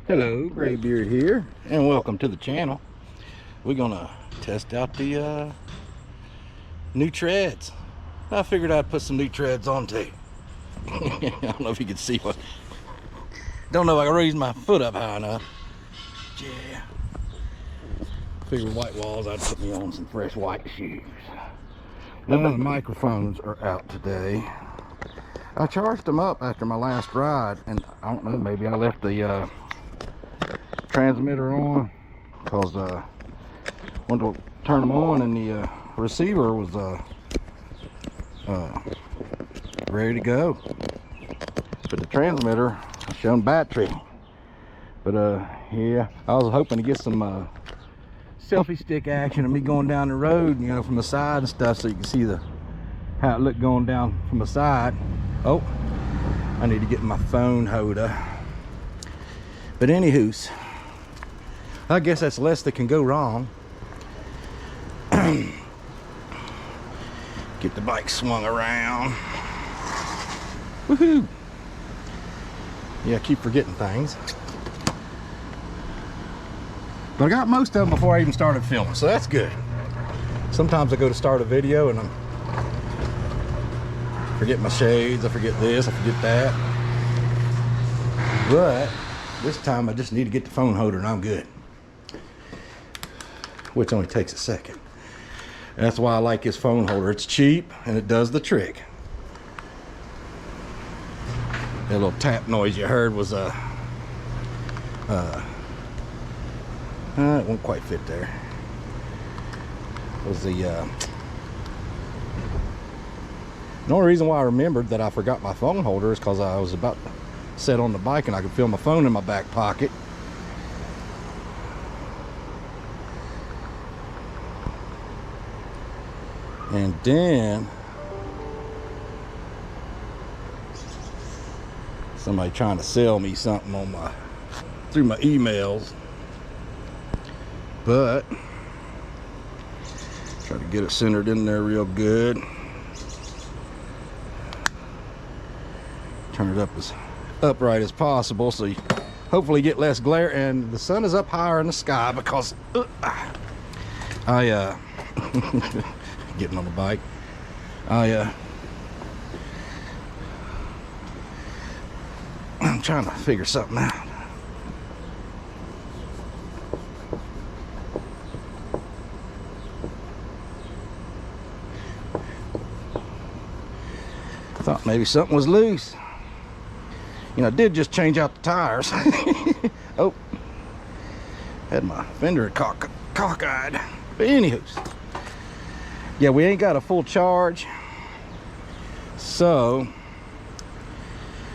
Hello, Graybeard here, and welcome to the channel. We're gonna test out the new treads. I figured I'd put some new treads on too. I don't know if you can see what. Don't know if I can raise my foot up high enough. Yeah. Figured white walls, I'd put me on some fresh white shoes. None of the microphones are out today. I charged them up after my last ride, and I don't know, maybe I left the transmitter on because wanted to turn them on, and the receiver was ready to go, but the transmitter showing battery. But yeah, I was hoping to get some selfie stick action of me going down the road, you know, from the side and stuff, so you can see how it looked going down from the side. Oh, I need to get my phone holder. But anywho's, I guess that's less that can go wrong. Get the bike swung around. Woohoo! Yeah, I keep forgetting things. But I got most of them before I even started filming, so that's good. Sometimes I go to start a video and I forget my shades, I forget this, I forget that. But this time I just need to get the phone holder and I'm good. Which only takes a second. That's why I like this phone holder. It's cheap and it does the trick. That little tap noise you heard was it won't quite fit there. Was the only reason why I remembered that I forgot my phone holder is because I was about to sit on the bike and I could feel my phone in my back pocket. And then somebody trying to sell me something on through my emails, but try to get it centered in there real good. Turn it up as upright as possible so you hopefully get less glare, and the sun is up higher in the sky because I getting on the bike. I'm trying to figure something out. Thought maybe something was loose. You know, I did just change out the tires. Oh, had my fender cockeyed. But anywho's, yeah, we ain't got a full charge, so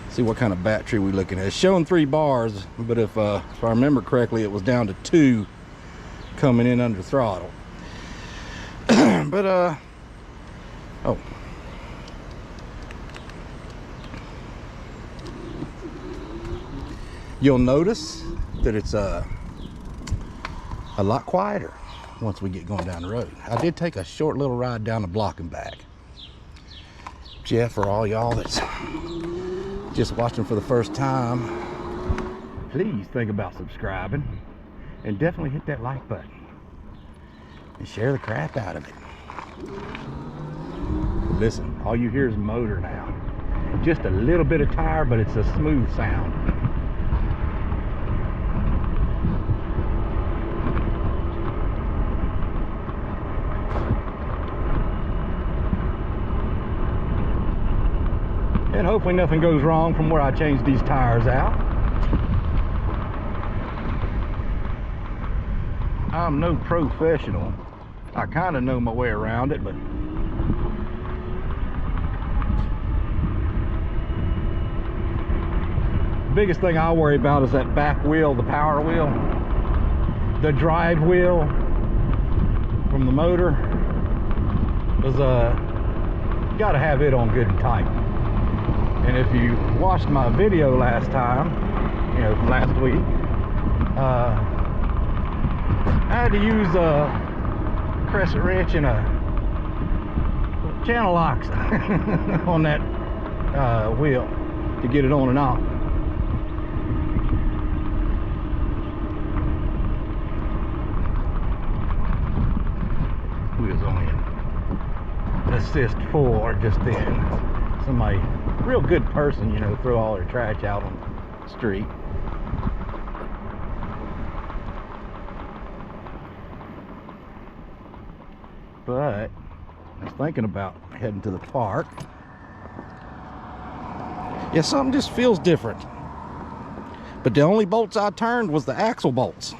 see what kind of battery we looking at. It's showing 3 bars, but if I remember correctly, it was down to 2 coming in under throttle. But oh, you'll notice that it's a lot quieter once we get going down the road. I did take a short little ride down the block and back. Jeff, for all y'all that's just watching for the first time, please think about subscribing and definitely hit that like button and share the crap out of it. Listen, all you hear is motor now. Just a little bit of tire, but it's a smooth sound. And hopefully nothing goes wrong from where I changed these tires out. I'm no professional. I kind of know my way around it, but the biggest thing I worry about is that back wheel, the power wheel, the drive wheel from the motor. Is got to have it on good and tight. And if you watched my video last time, you know, from last week, I had to use a crescent wrench and a channel locks on that wheel to get it on and off. assist for just then. Somebody, real good person, you know, throw all their trash out on the street. But I was thinking about heading to the park. Yeah, something just feels different. But the only bolts I turned was the axle bolts.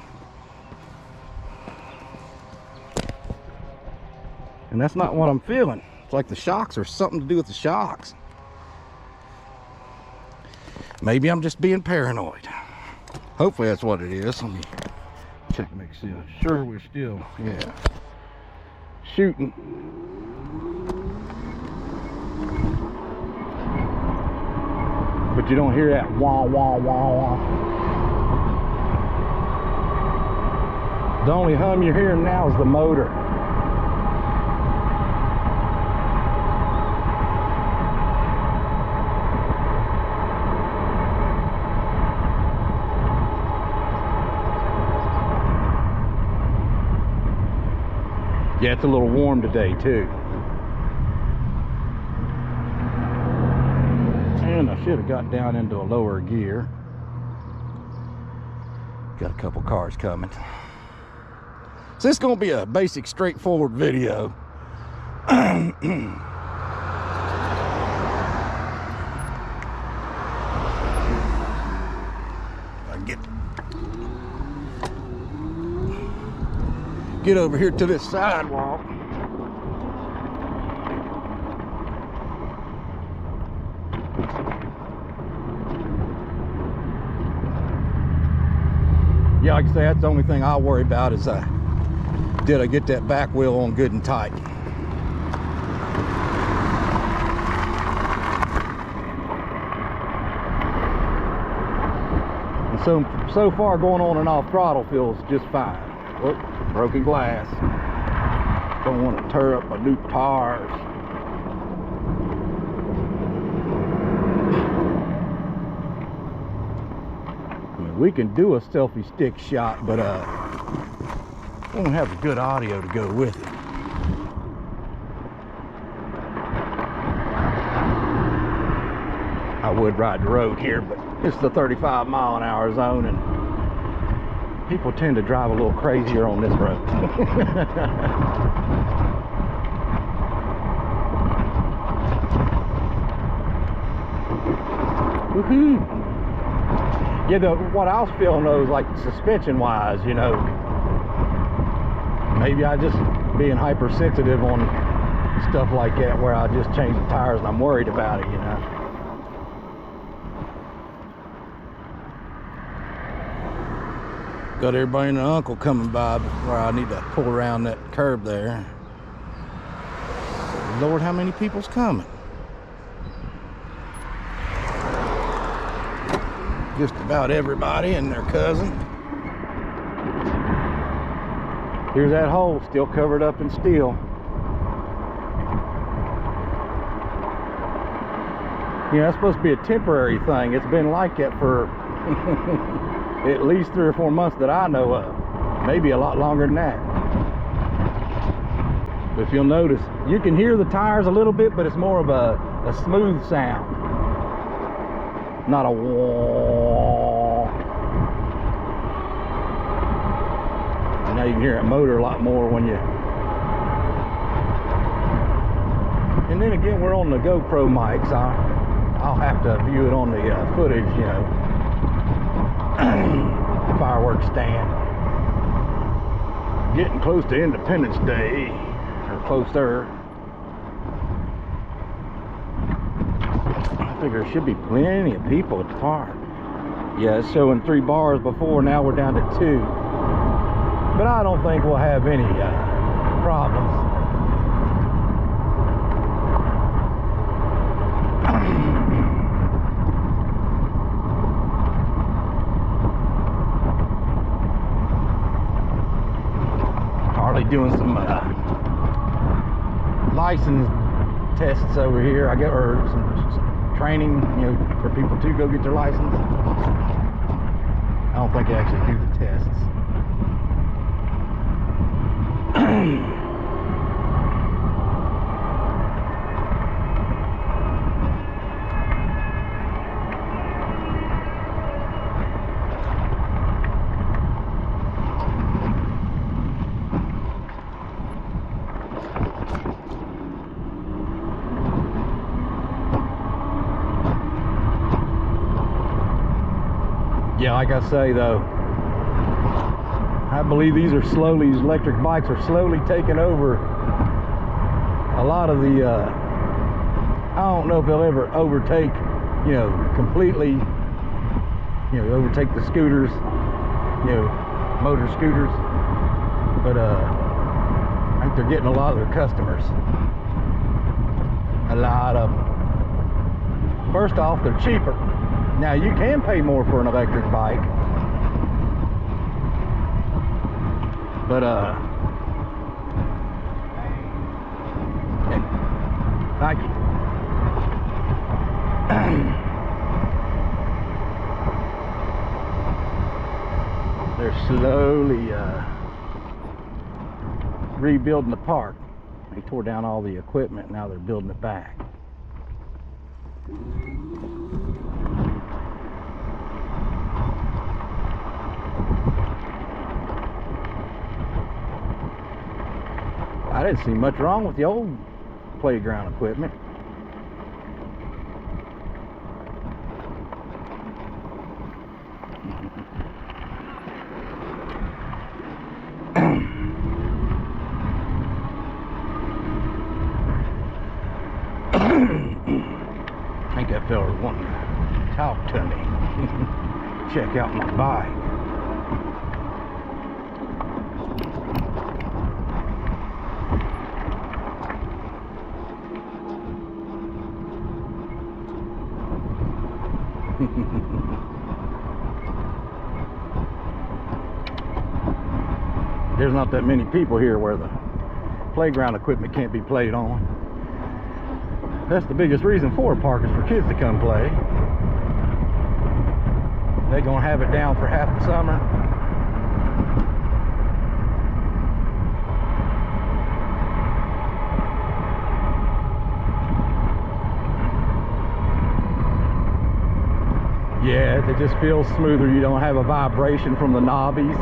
And that's not what I'm feeling. It's like the shocks or something to do with the shocks. Maybe I'm just being paranoid. Hopefully that's what it is. Let me check and make sure we're still, yeah, shooting. But you don't hear that wah, wah, wah, wah. The only hum you're hearing now is the motor. Yeah, it's a little warm today too. And I should have got down into a lower gear. Got a couple cars coming. So it's going to be a basic, straightforward video. I get over here to this sidewalk. Yeah, like I say, that's the only thing I'll worry about is did I get that back wheel on good and tight. And so far going on and off throttle feels just fine. Oh, broken glass. Don't want to tear up my new tires. We can do a selfie stick shot, but we don't have the good audio to go with it. I would ride the road here, but it's the 35-mile-an-hour zone, and people tend to drive a little crazier on this road. Woohoo! Yeah, what I was feeling though is like suspension wise, you know, maybe I just being hypersensitive on stuff like that where I just change the tires and I'm worried about it, you know. Got everybody and their uncle coming by before I need to pull around that curb there. Lord, how many people's coming? Just about everybody and their cousin. Here's that hole, still covered up in steel. You know, that's supposed to be a temporary thing. It's been like that for at least 3 or 4 months that I know of. Maybe a lot longer than that. But if you'll notice, you can hear the tires a little bit, but it's more of a smooth sound. Not a wah. And now you can hear that motor a lot more when you... And then again, we're on the GoPro mics. I'll have to view it on the footage, you know. Fireworks stand. Getting close to Independence Day, or closer. I figure there should be plenty of people at the park. Yeah, it's showing 3 bars before, now we're down to 2. But I don't think we'll have any problems. Harley doing some license tests over here, I guess, or some training, you know, for people to go get their license. I don't think they actually do the tests. Yeah, like I say though, I believe these electric bikes are slowly taking over a lot of the, I don't know if they'll ever overtake, you know, completely, you know, overtake the scooters, you know, motor scooters, but I think they're getting a lot of their customers. A lot of them. First off, they're cheaper. Now you can pay more for an electric bike, but thank you. They're slowly rebuilding the park. They tore down all the equipment, now they're building it back. I didn't see much wrong with the old playground equipment. I think that fella was wanting to talk to me. Check out my bike. There's not that many people here where the playground equipment can't be played on. That's the biggest reason for a park, is for kids to come play. They're gonna have it down for half the summer. Yeah, it just feels smoother. You don't have a vibration from the knobbies.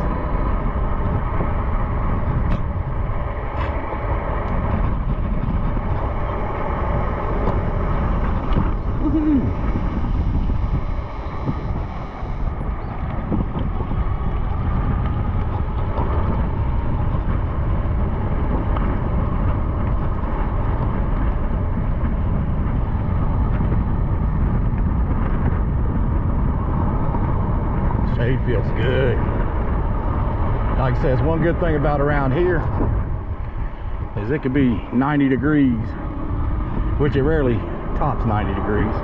Shade feels good. Like I said, it's one good thing about around here is it can be 90 degrees, which it rarely tops 90 degrees,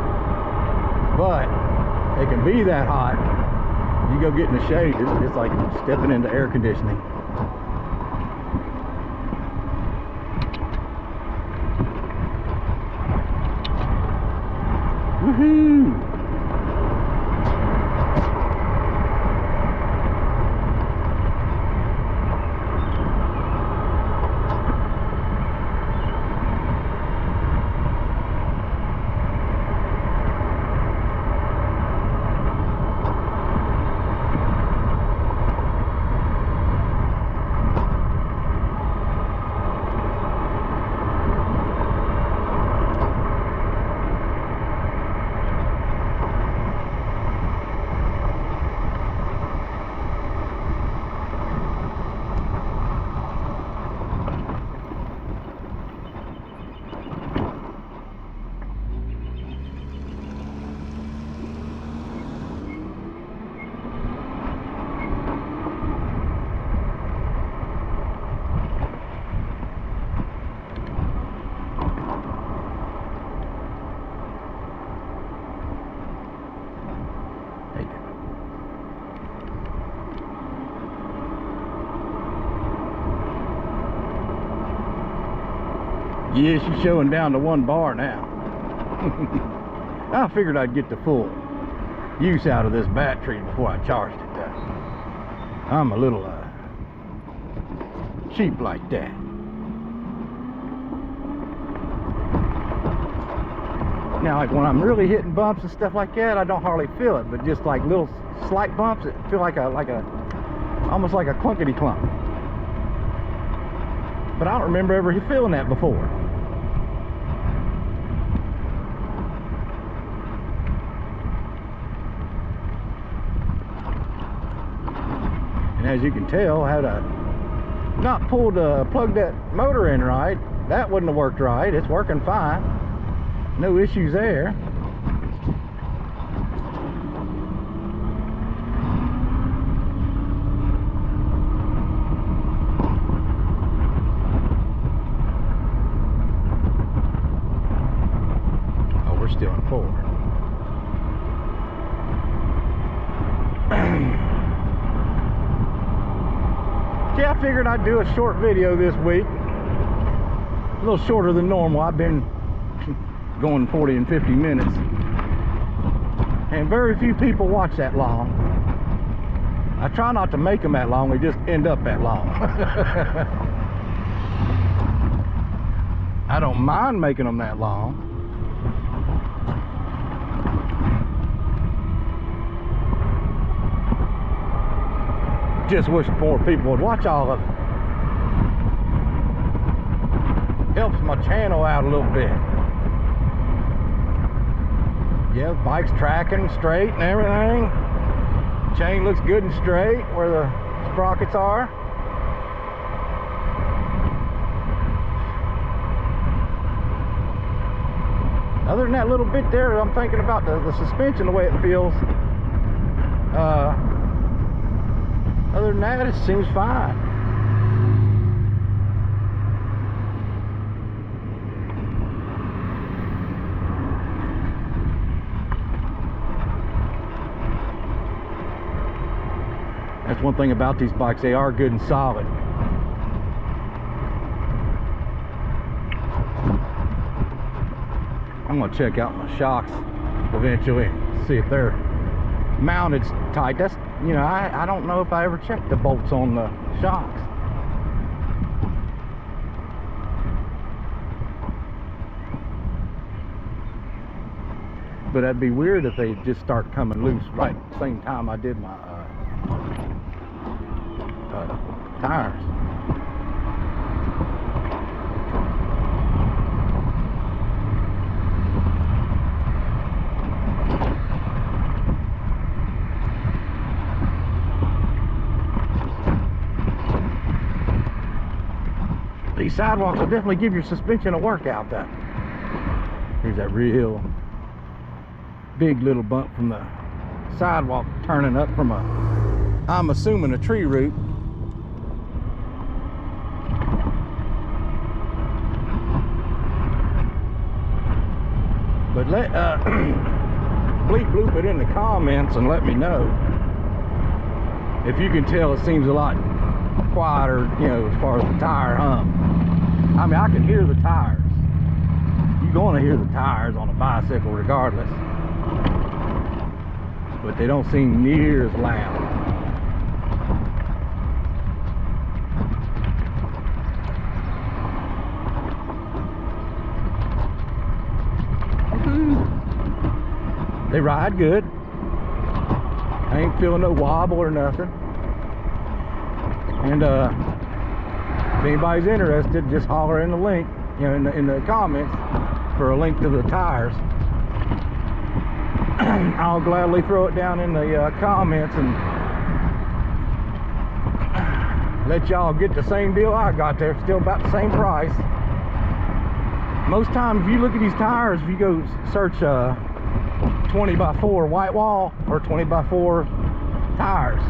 but it can be that hot. You go get in the shade, it's like stepping into air conditioning. Woohoo! Yeah, she's showing down to 1 bar now. I figured I'd get the full use out of this battery before I charged it though. I'm a little cheap like that. Now, like when I'm really hitting bumps and stuff like that, I don't hardly feel it, but just like little slight bumps, it feel like almost like a clunkety clunk. But I don't remember ever feeling that before. as you can tell, had not plugged that motor in right. That wouldn't have worked right. It's working fine. No issues there. Oh, we're still in 4. Yeah, I figured I'd do a short video this week. A little shorter than normal. I've been going 40 and 50 minutes. And very few people watch that long. I try not to make them that long, they just end up that long. I don't mind making them that long. Just wish more people would watch all of it. Helps my channel out a little bit. Yeah, the bike's tracking straight and everything. Chain looks good and straight where the sprockets are. Other than that little bit there, I'm thinking about the suspension, the way it feels. Other than that, it seems fine. That's one thing about these bikes, they are good and solid. I'm gonna check out my shocks eventually, see if they're mounted tight. That's, you know, I don't know if I ever checked the bolts on the shocks. But that'd be weird if they just start coming loose right at the same time I did my tires. These sidewalks will definitely give your suspension a workout. That here's that real big little bump from the sidewalk turning up from I'm assuming a tree root. But let bleep bloop it in the comments and let me know if you can tell. It seems a lot quieter, you know, as far as the tire hum. I mean, I can hear the tires. You're going to hear the tires on a bicycle regardless, but they don't seem near as loud. They ride good. I ain't feeling no wobble or nothing. And if anybody's interested, just holler in the link, you know, in the comments for a link to the tires. I'll gladly throw it down in the comments and let y'all get the same deal I got there. Still about the same price. Most times, if you look at these tires, if you go search 20x4 white wall or 20x4 tires,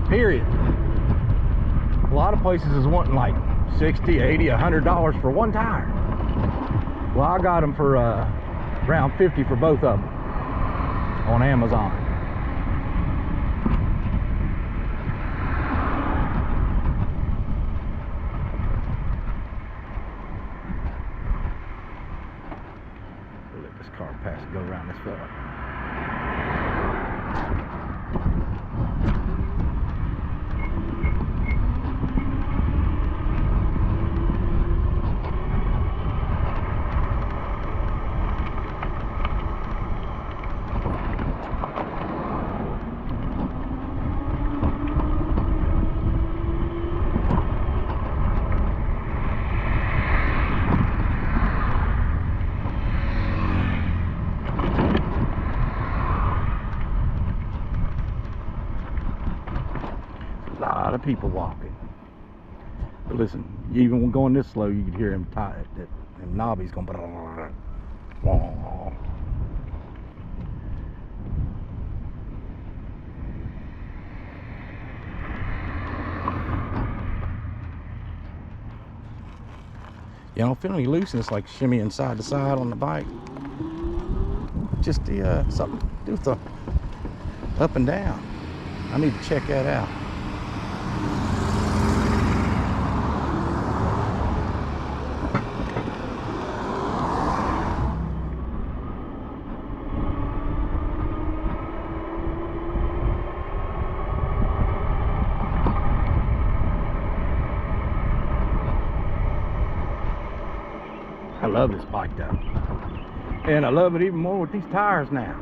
period. A lot of places is wanting like $60, $80, $100 for one tire. Well, I got them for around $50 for both of them on Amazon. We'll let this car pass and go around this fella. A lot of people walking. But listen, even when going this slow, you could hear him tight. That knobby's going. You don't feel any looseness, like shimmying side to side on the bike. Just the something to do with the up and down. I need to check that out. I love this bike though. And I love it even more with these tires now.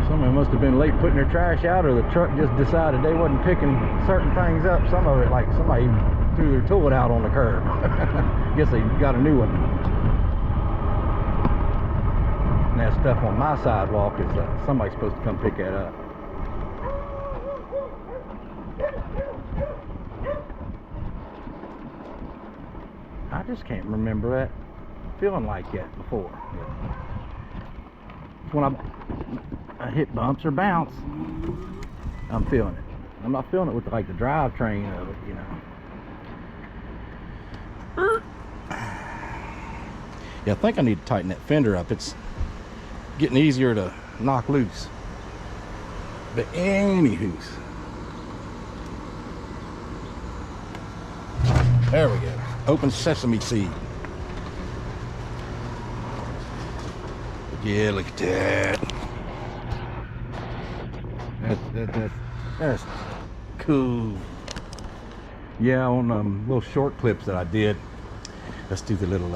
Somebody must have been late putting their trash out, or the truck just decided they wasn't picking certain things up. Some of it, like somebody threw their tool out on the curb. Guess they got a new one. And that stuff on my sidewalk is somebody's supposed to come pick that up. I just can't remember that feeling like that before. When I hit bumps or bounce, I'm feeling it. I'm not feeling it with like the drivetrain of it, you know. Yeah, I think I need to tighten that fender up. It's getting easier to knock loose. But anywho, there we go. Open sesame seed. Yeah, look at that. That's cool. Yeah, on little short clips that I did, let's do the little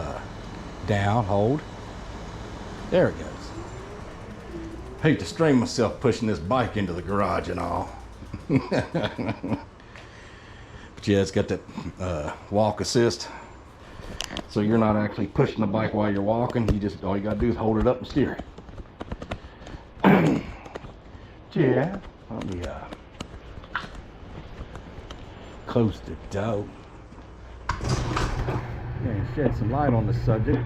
down, hold. There it goes. Hate to strain myself pushing this bike into the garage and all. But yeah, it's got that walk assist, so you're not actually pushing the bike while you're walking. All you gotta do is hold it up and steer it. Yeah, let me close the door and shed some light on the subject.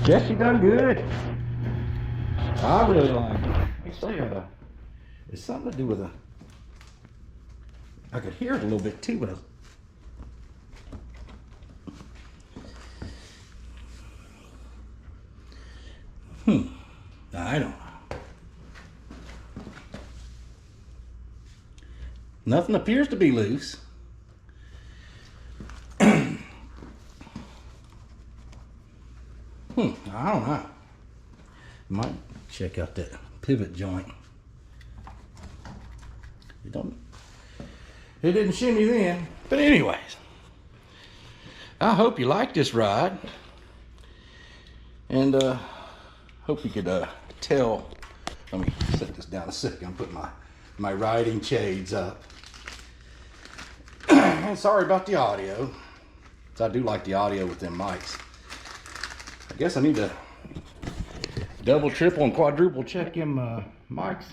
Yeah, she done good. I really like it. They say it's something to do with I could hear it a little bit too, but I don't know. Nothing appears to be loose. I don't know. Might check out that pivot joint. It didn't shimmy then. But anyways, I hope you like this ride. And hope you could tell. Let me set this down a second. I'm putting my riding shades up. And sorry about the audio. I do like the audio with them mics. I guess I need to double, triple, and quadruple check them mics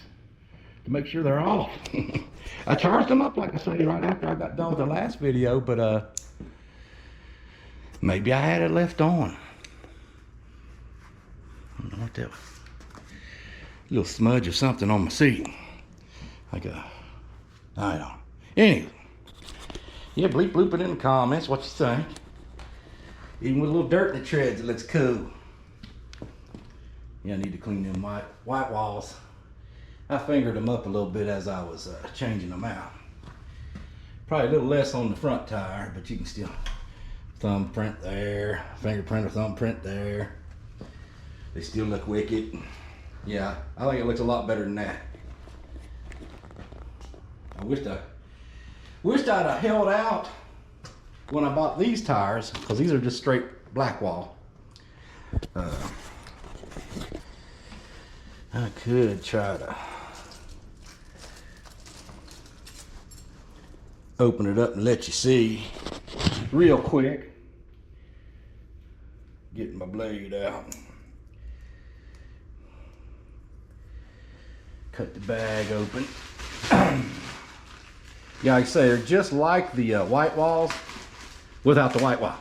to make sure they're off. I charged them up, like I said, right after I got done with the last video, but maybe I had it left on. I don't know what that was. A little smudge or something on my seat. I don't know. Anyway, yeah, bleep bloop it in the comments what you think. Even with a little dirt in the treads, it looks cool. Yeah, I need to clean them white walls. I fingered them up a little bit as I was changing them out. Probably a little less on the front tire, but you can still thumbprint there, fingerprint or thumbprint there. They still look wicked. Yeah, I think it looks a lot better than that. I wished I'd have held out when I bought these tires, because these are just straight black wall. I could try to open it up and let you see real quick. Getting my blade out. cut the bag open. Yeah, like I say, they're just like the white walls without the white wall.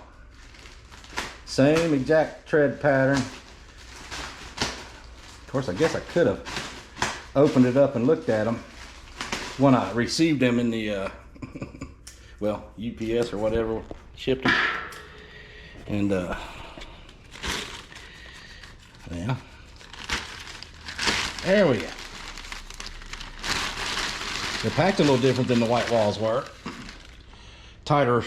Same exact tread pattern. Of course, I guess I could have opened it up and looked at them when I received them in the well, UPS or whatever shipped them. And yeah, there we go. They're packed a little different than the white walls were. Tighter,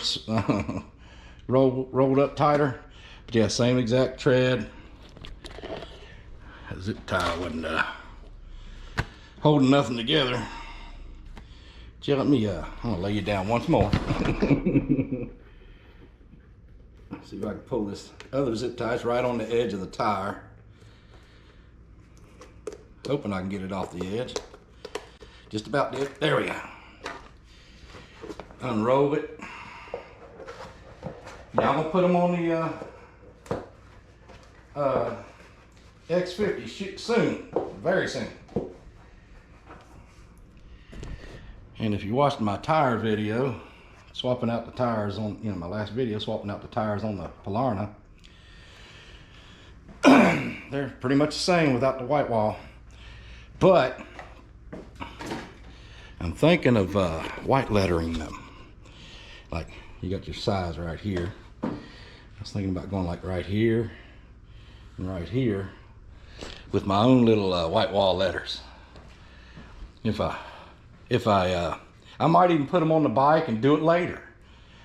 rolled up tighter. But yeah, same exact tread. The zip tie wasn't holding nothing together. Just let me, I'm gonna lay you down once more. See if I can pull this other zip tie. It's right on the edge of the tire. Hoping I can get it off the edge. Just about did. There we go. Unroll it. Now I'm gonna put them on the X50 soon, very soon. And if you watched my tire video, swapping out the tires on, my last video, swapping out the tires on the Polarna, they're pretty much the same without the white wall. But I'm thinking of white lettering them. Like, you got your size right here. I was thinking about going like right here and right here with my own little white wall letters. I might even put them on the bike and do it later,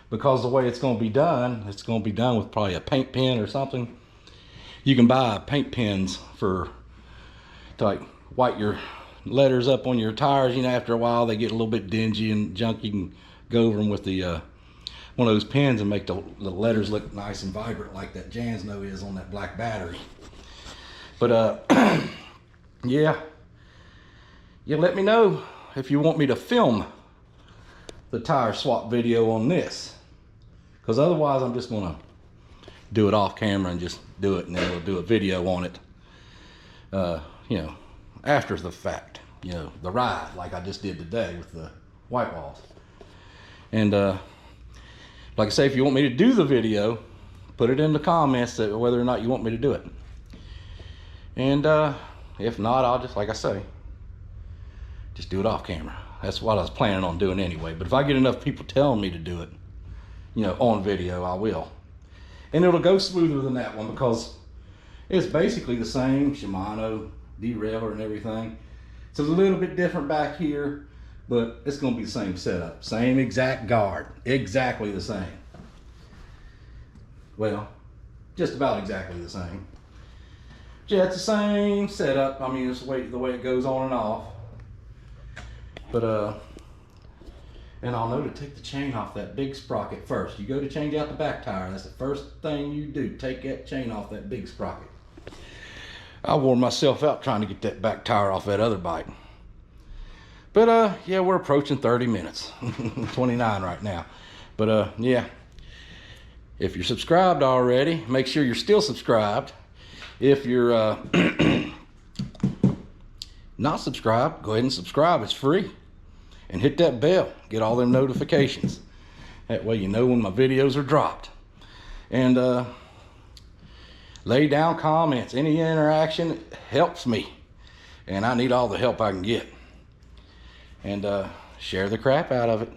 because the way it's going to be done with probably a paint pen or something. You can buy paint pens to like white your letters up on your tires. After a while they get a little bit dingy and junk. You can go over them with the one of those pens and make the letters look nice and vibrant, like that Jansno is on that black battery. But yeah, let me know if you want me to film the tire swap video on this, because otherwise I'm just gonna do it off camera and just do it, and then we'll do a video on it after the fact, the ride, like I just did today with the white walls. And like I say, if you want me to do the video, put it in the comments that whether or not you want me to do it. And if not, I'll just, like I say, just do it off camera. That's what I was planning on doing anyway. But if I get enough people telling me to do it, on video, I will. And it'll go smoother than that one, because it's basically the same Shimano derailleur and everything. It's a little bit different back here, but it's going to be the same setup. Same exact guard. Exactly the same. Well, just about exactly the same. Yeah, it's the same setup. I mean, it's the way it goes on and off. But and I'll know to take the chain off that big sprocket first. You go to change out the back tire, that's the first thing you do. Take that chain off that big sprocket. I wore myself out trying to get that back tire off that other bike. But yeah, we're approaching 30 minutes. 29 right now. But yeah, if you're subscribed already, make sure you're still subscribed. If you're not subscribed, go ahead and subscribe. It's free. And hit that bell. Get all them notifications. That way you know when my videos are dropped. And lay down comments. Any interaction helps me. And I need all the help I can get. And share the crap out of it.